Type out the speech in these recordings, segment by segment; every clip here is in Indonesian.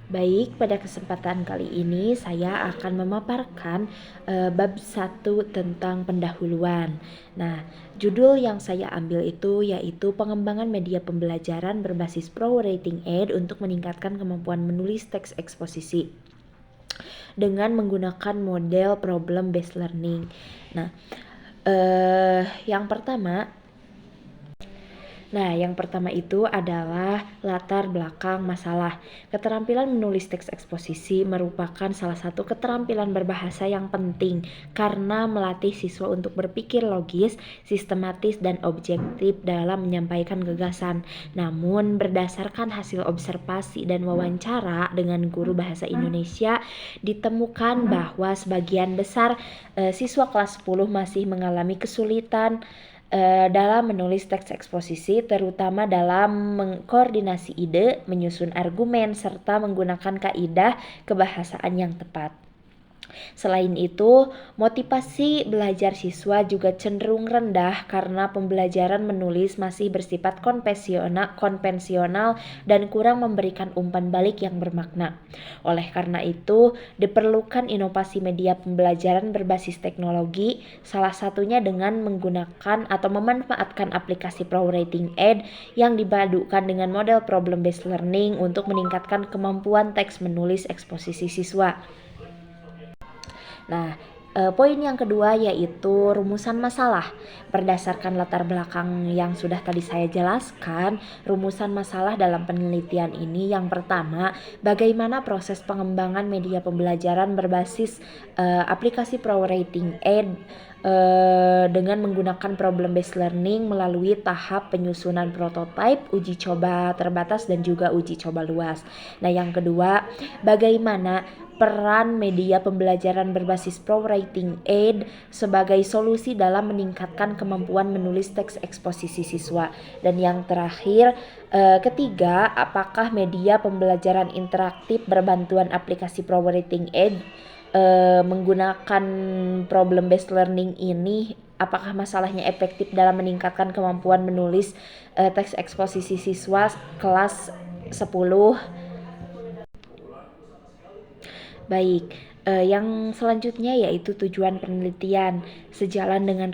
Baik, pada kesempatan kali ini saya akan memaparkan bab 1 tentang pendahuluan. Nah, judul yang saya ambil itu yaitu pengembangan media pembelajaran berbasis Pro Writing Aid untuk meningkatkan kemampuan menulis teks eksposisi dengan menggunakan model problem based learning. Nah, yang pertama yang pertama itu adalah latar belakang masalah. Keterampilan menulis teks eksposisi merupakan salah satu keterampilan berbahasa yang penting karena melatih siswa untuk berpikir logis, sistematis, dan objektif dalam menyampaikan gagasan. Namun, berdasarkan hasil observasi dan wawancara dengan guru bahasa Indonesia, ditemukan bahwa sebagian besar siswa kelas 10 masih mengalami kesulitan dalam menulis teks eksposisi, terutama dalam mengkoordinasi ide, menyusun argumen, serta menggunakan kaidah kebahasaan yang tepat. Selain itu, motivasi belajar siswa juga cenderung rendah karena pembelajaran menulis masih bersifat konvensional dan kurang memberikan umpan balik yang bermakna. Oleh karena itu, diperlukan inovasi media pembelajaran berbasis teknologi, salah satunya dengan menggunakan atau memanfaatkan aplikasi Pro Writing Aid yang dipadukan dengan model problem based learning untuk meningkatkan kemampuan teks menulis eksposisi siswa. Nah, poin yang kedua yaitu rumusan masalah. Berdasarkan latar belakang yang sudah tadi saya jelaskan, rumusan masalah dalam penelitian ini yang pertama, bagaimana proses pengembangan media pembelajaran berbasis aplikasi Pro Writing Aid dengan menggunakan problem based learning melalui tahap penyusunan prototipe, uji coba terbatas, dan juga uji coba luas. Nah, yang kedua, bagaimana peran media pembelajaran berbasis Pro Writing Aid sebagai solusi dalam meningkatkan kemampuan menulis teks eksposisi siswa. Dan yang terakhir, ketiga, apakah media pembelajaran interaktif berbantuan aplikasi Pro Writing Aid menggunakan problem based learning ini, apakah masalahnya efektif dalam meningkatkan kemampuan menulis teks eksposisi siswa kelas 10. Baik, yang selanjutnya yaitu tujuan penelitian. Sejalan dengan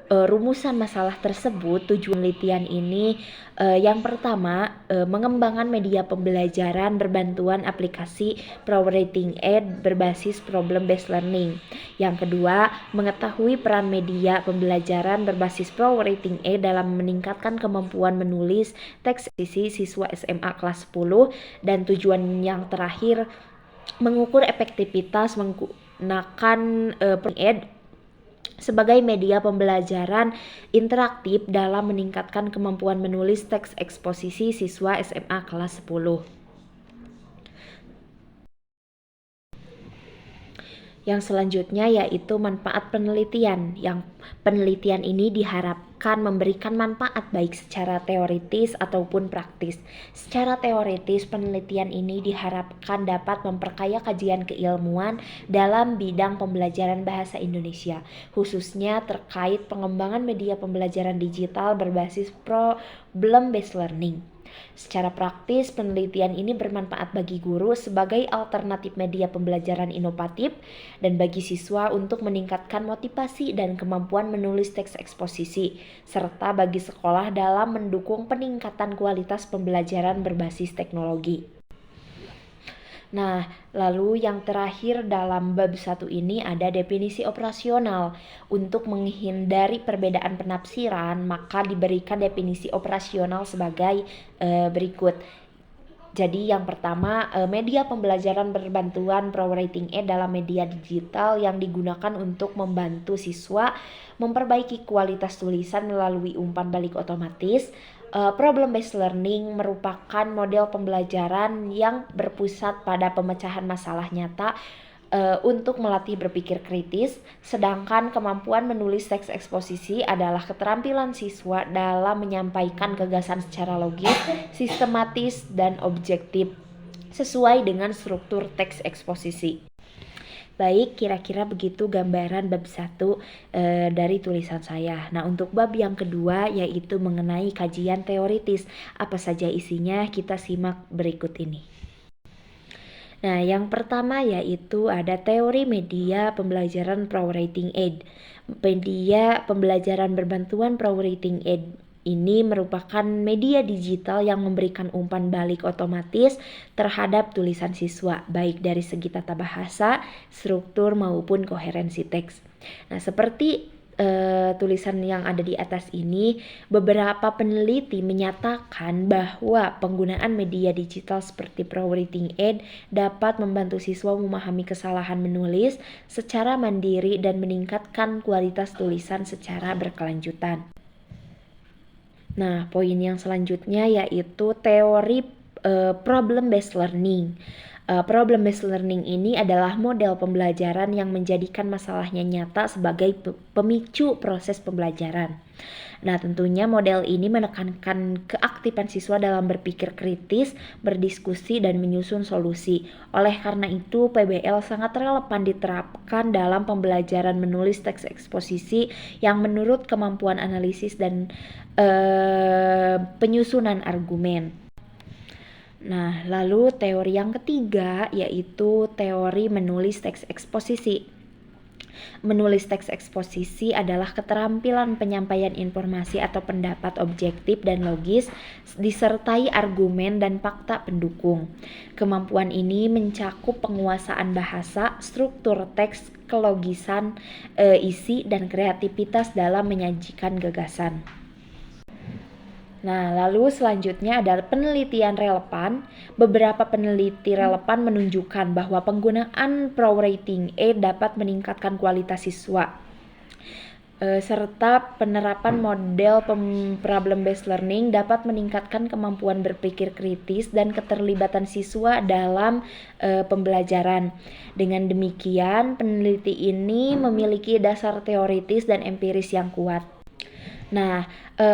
rumusan masalah tersebut, tujuan penelitian ini yang pertama, mengembangkan media pembelajaran berbantuan aplikasi Pro Writing Aid berbasis problem based learning. Yang kedua, mengetahui peran media pembelajaran berbasis Pro Writing Aid dalam meningkatkan kemampuan menulis teks siswa SMA kelas 10. Dan tujuan yang terakhir, mengukur efektivitas menggunakan Ed sebagai media pembelajaran interaktif dalam meningkatkan kemampuan menulis teks eksposisi siswa SMA kelas 10. Yang selanjutnya yaitu manfaat penelitian. Yang penelitian ini diharapkan memberikan manfaat baik secara teoritis ataupun praktis. Secara teoritis, penelitian ini diharapkan dapat memperkaya kajian keilmuan dalam bidang pembelajaran bahasa Indonesia, khususnya terkait pengembangan media pembelajaran digital berbasis problem based learning. Secara praktis, penelitian ini bermanfaat bagi guru sebagai alternatif media pembelajaran inovatif dan bagi siswa untuk meningkatkan motivasi dan kemampuan menulis teks eksposisi, serta bagi sekolah dalam mendukung peningkatan kualitas pembelajaran berbasis teknologi. Nah, lalu yang terakhir dalam bab 1 ini ada definisi operasional. Untuk menghindari perbedaan penafsiran, maka diberikan definisi operasional sebagai berikut. Jadi yang pertama, media pembelajaran berbantuan Pro Writing Aid dalam media digital yang digunakan untuk membantu siswa memperbaiki kualitas tulisan melalui umpan balik otomatis. Problem based learning merupakan model pembelajaran yang berpusat pada pemecahan masalah nyata untuk melatih berpikir kritis, sedangkan kemampuan menulis teks eksposisi adalah keterampilan siswa dalam menyampaikan gagasan secara logis, sistematis, dan objektif sesuai dengan struktur teks eksposisi. Baik, kira-kira begitu gambaran bab 1 dari tulisan saya. Nah, untuk bab yang kedua yaitu mengenai kajian teoritis. Apa saja isinya? Kita simak berikut ini. Nah, yang pertama yaitu ada teori media pembelajaran Pro Writing Aid. Media pembelajaran berbantuan Pro Writing Aid ini merupakan media digital yang memberikan umpan balik otomatis terhadap tulisan siswa, baik dari segi tata bahasa, struktur maupun koherensi teks. Nah, seperti tulisan yang ada di atas ini, beberapa peneliti menyatakan bahwa penggunaan media digital seperti Pro Writing Aid dapat membantu siswa memahami kesalahan menulis secara mandiri dan meningkatkan kualitas tulisan secara berkelanjutan. Nah, poin yang selanjutnya yaitu teori problem based learning. Problem based learning ini adalah model pembelajaran yang menjadikan masalahnya nyata sebagai pemicu proses pembelajaran. Nah, tentunya model ini menekankan keaktifan siswa dalam berpikir kritis, berdiskusi, dan menyusun solusi. Oleh karena itu, PBL sangat relevan diterapkan dalam pembelajaran menulis teks eksposisi yang menurut kemampuan analisis dan penyusunan argumen. Nah, lalu teori yang ketiga yaitu teori menulis teks eksposisi. Menulis teks eksposisi adalah keterampilan penyampaian informasi atau pendapat objektif dan logis disertai argumen dan fakta pendukung. Kemampuan ini mencakup penguasaan bahasa, struktur teks, kelogisan, isi, dan kreativitas dalam menyajikan gagasan. Nah, lalu selanjutnya adalah penelitian relevan. Beberapa peneliti relevan menunjukkan bahwa penggunaan Pro Writing Aid dapat meningkatkan kualitas siswa, serta penerapan model problem based learning dapat meningkatkan kemampuan berpikir kritis dan keterlibatan siswa dalam pembelajaran. Dengan demikian, peneliti ini memiliki dasar teoritis dan empiris yang kuat. Nah,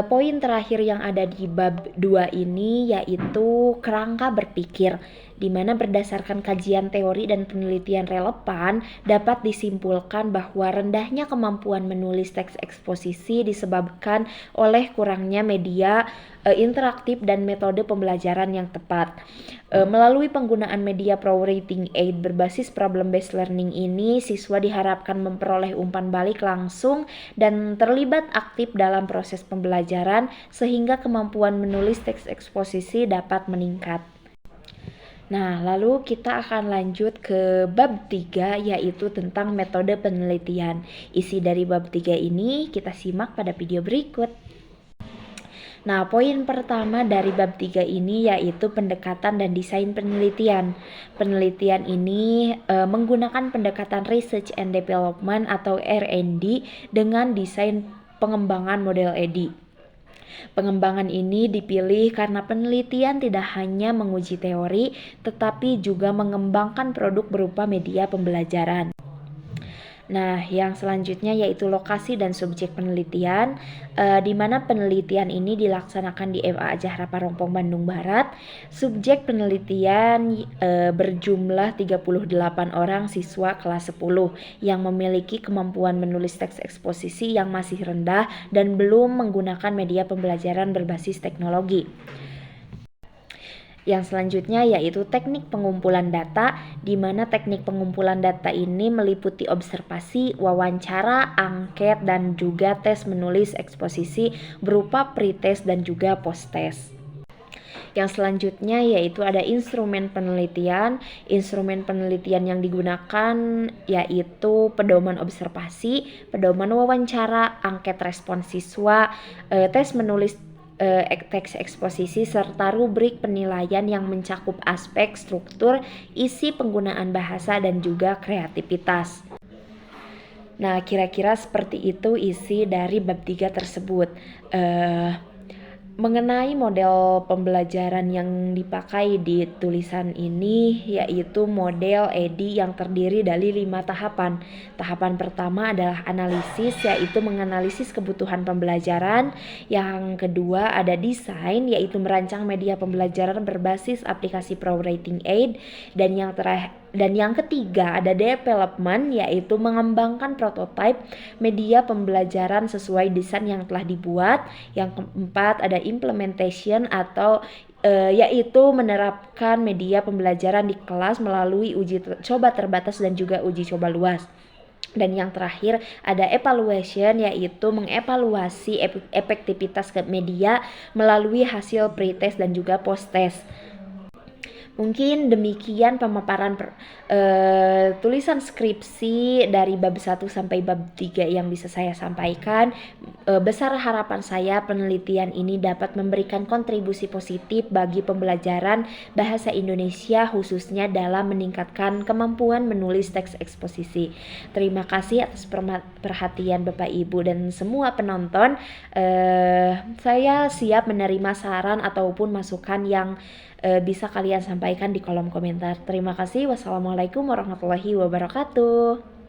poin terakhir yang ada di bab 2 ini yaitu kerangka berpikir, di mana berdasarkan kajian teori dan penelitian relevan dapat disimpulkan bahwa rendahnya kemampuan menulis teks eksposisi disebabkan oleh kurangnya media interaktif dan metode pembelajaran yang tepat. Melalui penggunaan media Pro Writing Aid berbasis problem based learning ini, siswa diharapkan memperoleh umpan balik langsung dan terlibat aktif dalam proses pembelajaran sehingga kemampuan menulis teks eksposisi dapat meningkat. Nah, lalu kita akan lanjut ke bab 3 yaitu tentang metode penelitian. Isi dari bab 3 ini kita simak pada video berikut. Nah, poin pertama dari bab 3 ini yaitu pendekatan dan desain penelitian. Penelitian ini menggunakan pendekatan Research and Development atau R&D dengan desain pengembangan model EDI. Pengembangan ini dipilih karena penelitian tidak hanya menguji teori, tetapi juga mengembangkan produk berupa media pembelajaran. Nah, yang selanjutnya yaitu lokasi dan subjek penelitian, di mana penelitian ini dilaksanakan di MA Zahra Parongpong, Bandung Barat. Subjek penelitian berjumlah 38 orang siswa kelas 10 yang memiliki kemampuan menulis teks eksposisi yang masih rendah dan belum menggunakan media pembelajaran berbasis teknologi. Yang selanjutnya yaitu teknik pengumpulan data, di mana teknik pengumpulan data ini meliputi observasi, wawancara, angket, dan juga tes menulis eksposisi berupa pretest dan juga posttest. Yang selanjutnya yaitu ada instrumen penelitian. Instrumen penelitian yang digunakan yaitu pedoman observasi, pedoman wawancara, angket respons siswa, tes menulis teks eksposisi, serta rubrik penilaian yang mencakup aspek struktur, isi, penggunaan bahasa, dan juga kreativitas. Nah, kira-kira seperti itu isi dari bab 3 tersebut. Mengenai model pembelajaran yang dipakai di tulisan ini yaitu model EDI yang terdiri dari 5 tahapan. Tahapan pertama adalah analisis, yaitu menganalisis kebutuhan pembelajaran. Yang kedua ada desain, yaitu merancang media pembelajaran berbasis aplikasi Pro Writing Aid. Dan yang ketiga ada development, yaitu mengembangkan prototipe media pembelajaran sesuai desain yang telah dibuat. Yang keempat ada implementation atau yaitu menerapkan media pembelajaran di kelas melalui uji coba terbatas dan juga uji coba luas. Dan yang terakhir ada evaluation, yaitu mengevaluasi efektivitas media melalui hasil pretest dan juga post-test. Mungkin demikian pemaparan tulisan skripsi dari bab 1 sampai bab 3 yang bisa saya sampaikan. Besar harapan saya penelitian ini dapat memberikan kontribusi positif bagi pembelajaran bahasa Indonesia, khususnya dalam meningkatkan kemampuan menulis teks eksposisi. Terima kasih atas perhatian Bapak Ibu dan semua penonton. Saya siap menerima saran ataupun masukan yang bisa kalian sampaikan di kolom komentar. Terima kasih. Wassalamualaikum warahmatullahi wabarakatuh.